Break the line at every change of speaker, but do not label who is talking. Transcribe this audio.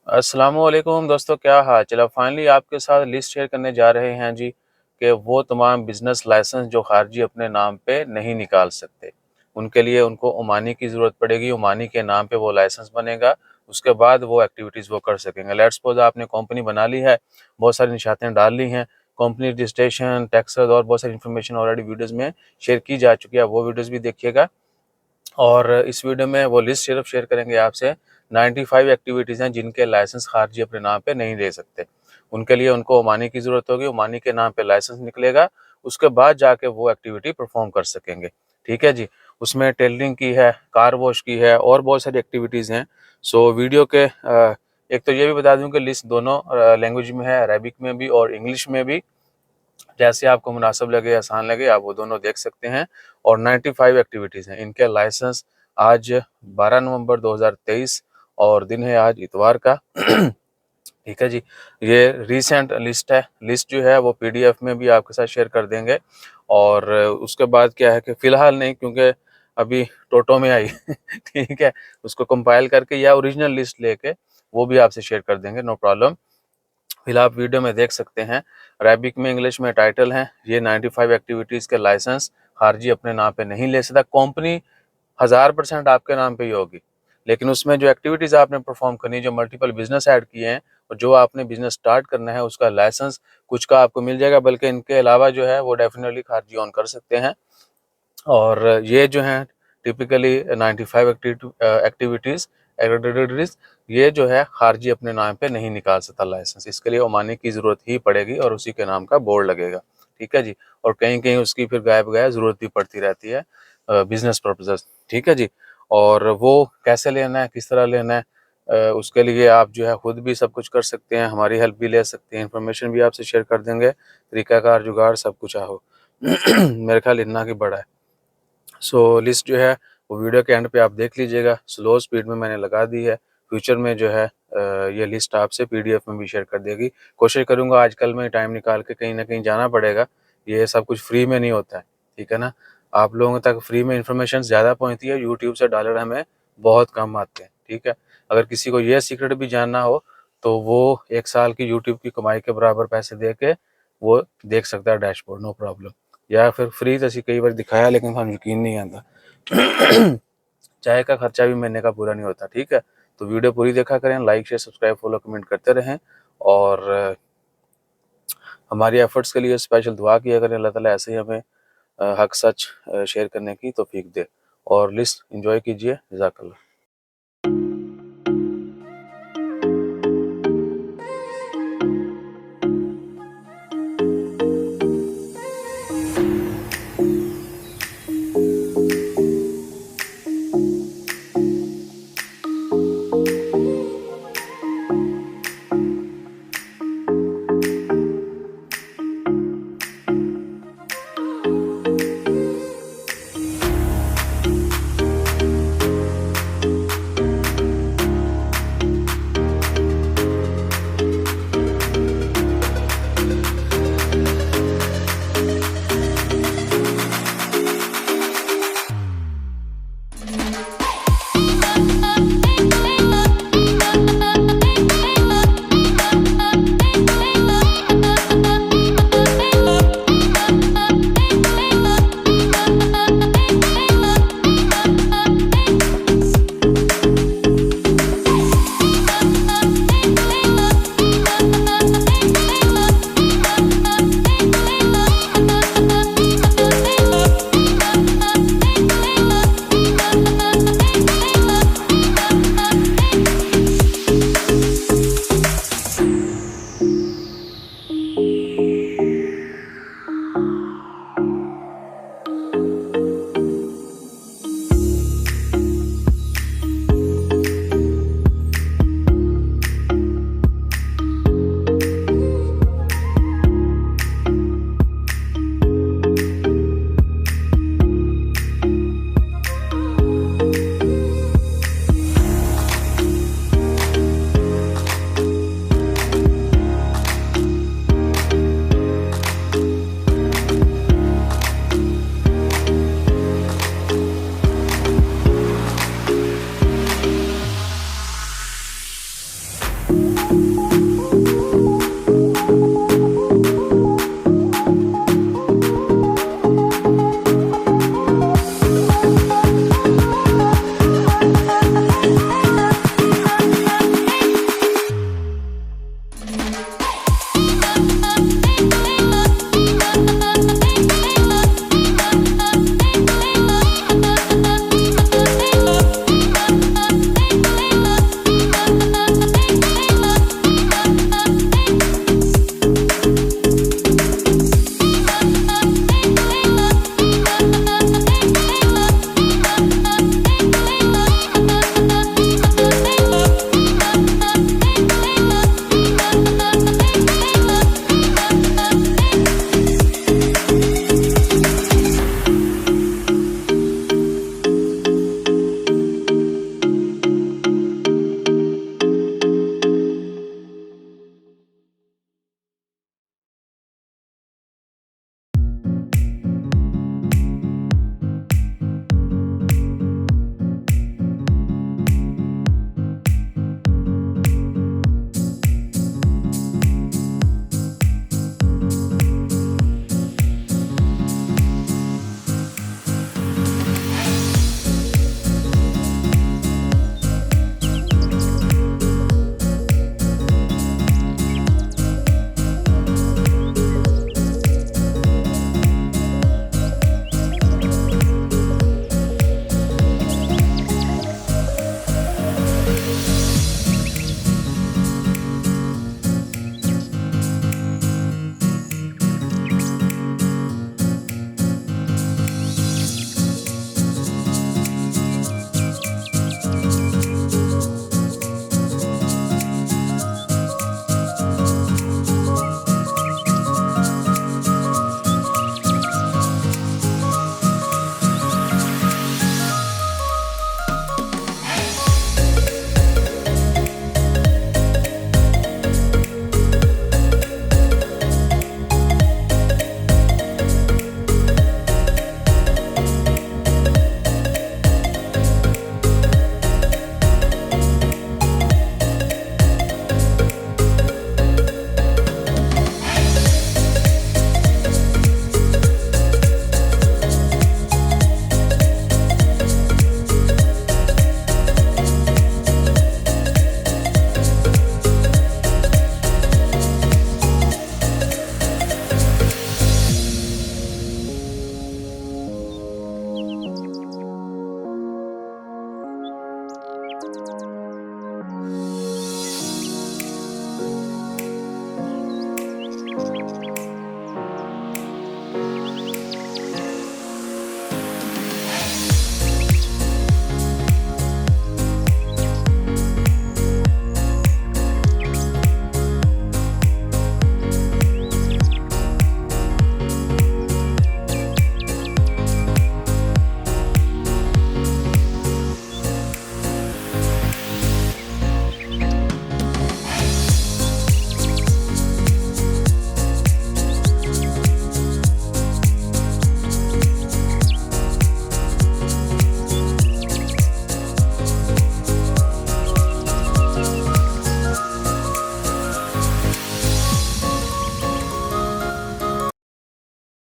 अस्सलामुअलैकुम दोस्तों, क्या हाल चला। फाइनली आपके साथ लिस्ट शेयर करने जा रहे हैं जी कि वो तमाम बिजनेस लाइसेंस जो खारजी अपने नाम पे नहीं निकाल सकते, उनके लिए उनको ओमानी की ज़रूरत पड़ेगी। ओमानी के नाम पे वो लाइसेंस बनेगा, उसके बाद वो एक्टिविटीज़ वो कर सकेंगे। लेट्स सपोज आपने कंपनी बना ली है, बहुत सारी निशातें डाल ली हैं, कंपनी रजिस्ट्रेशन, टैक्सेस और बहुत सारी इन्फॉर्मेशन ऑलरेडी वीडियोज़ में शेयर की जा चुकी है। वो वीडियोज़ भी देखिएगा। और इस वीडियो में वो लिस्ट सिर्फ शेयर करेंगे आपसे। 95 एक्टिविटीज़ हैं जिनके लाइसेंस खारजी अपने नाम पे नहीं ले सकते। उनके लिए उनको ओमानी की ज़रूरत होगी, ओमानी के नाम पे लाइसेंस निकलेगा, उसके बाद जाके वो एक्टिविटी परफॉर्म कर सकेंगे। ठीक है जी। उसमें टेलरिंग की है, कार वॉश की है और बहुत सारी एक्टिविटीज़ हैं। सो वीडियो के एक तो ये भी बता दूं कि लिस्ट दोनों लैंग्वेज में है, अरेबिक में भी और इंग्लिश में भी। जैसे आपको मुनासिब लगे, आसान लगे, आप वो दोनों देख सकते हैं। और 95 एक्टिविटीज़ हैं। इनके लाइसेंस आज 12 नवंबर 2023 और दिन है आज इतवार का। ठीक है जी। ये रीसेंट लिस्ट है। लिस्ट जो है वो पीडीएफ में भी आपके साथ शेयर कर देंगे। और उसके बाद क्या है कि फ़िलहाल नहीं, क्योंकि अभी टोटो में आई ठीक है, उसको कंपाइल करके या ओरिजिनल लिस्ट लेके वो भी आपसे शेयर कर देंगे, नो प्रॉब्लम। फिलहाल आप वीडियो में देख सकते हैं, अरेबिक में, इंग्लिश में टाइटल है। ये 95 एक्टिविटीज़ के लाइसेंस खारजी अपने नाम पे नहीं ले सकता। कंपनी 1000% आपके नाम पे ही होगी, लेकिन उसमें जो एक्टिविटीज़ आपने परफॉर्म करनी है, जो मल्टीपल बिजनेस ऐड किए हैं और जो आपने बिजनेस स्टार्ट करना है, उसका लाइसेंस कुछ का आपको मिल जाएगा, बल्कि इनके अलावा जो है वो डेफिनेटली खारजी ऑन कर सकते हैं। और ये जो हैं टिपिकली 95 एक्टिविटीज़ एक्टिविटीज़ ये जो है खारजी अपने नाम पे नहीं निकाल सकता लाइसेंस। इसके लिए ओमानी की ज़रूरत ही पड़ेगी और उसी के नाम का बोर्ड लगेगा। ठीक है जी। और कहीं कहीं उसकी फिर गायब गायब ज़रूरत भी पड़ती रहती है बिजनेस पर्पजेज़। ठीक है जी। और वो कैसे लेना है, किस तरह लेना है, उसके लिए आप जो है खुद भी सब कुछ कर सकते हैं, हमारी हेल्प भी ले सकते हैं, इन्फॉर्मेशन भी आपसे शेयर कर देंगे, तरीकाकार जुगाड़ सब कुछ हो मेरे ख्याल इतना की बड़ा है। सो लिस्ट जो है वो वीडियो के एंड पे आप देख लीजिएगा। स्लो स्पीड में मैंने लगा दी है। फ्यूचर में जो है ये लिस्ट आपसे पीडीएफ में भी शेयर कर देगी। कोशिश करूँगा आजकल में टाइम निकाल के कहीं ना कहीं जाना पड़ेगा, ये सब कुछ फ्री में नहीं होता है। ठीक है ना। आप लोगों तक फ्री में इंफॉर्मेशन ज़्यादा पहुँचती है, यूट्यूब से डॉलर हमें बहुत कम आते हैं। ठीक है। अगर किसी को ये सीक्रेट भी जानना हो तो वो 1 साल की यूट्यूब की कमाई के बराबर पैसे दे के वो देख सकता है डैशबोर्ड, नो प्रॉब्लम। या फिर फ्री तो असी कई बार दिखाया, लेकिन ਸਾਨੂੰ यकीन नहीं आता चाय का खर्चा भी महीने का पूरा नहीं होता। ठीक है। तो वीडियो पूरी देखा करें, like share subscribe follow comment करते रहें। और हमारी एफर्ट्स के लिए स्पेशल दुआ किया करें, अल्लाह ताला ऐसे ही हमें हक सच शेयर करने की तौफीक दे। और लिस्ट एंजॉय कीजिए। जज़ाकल्लाह।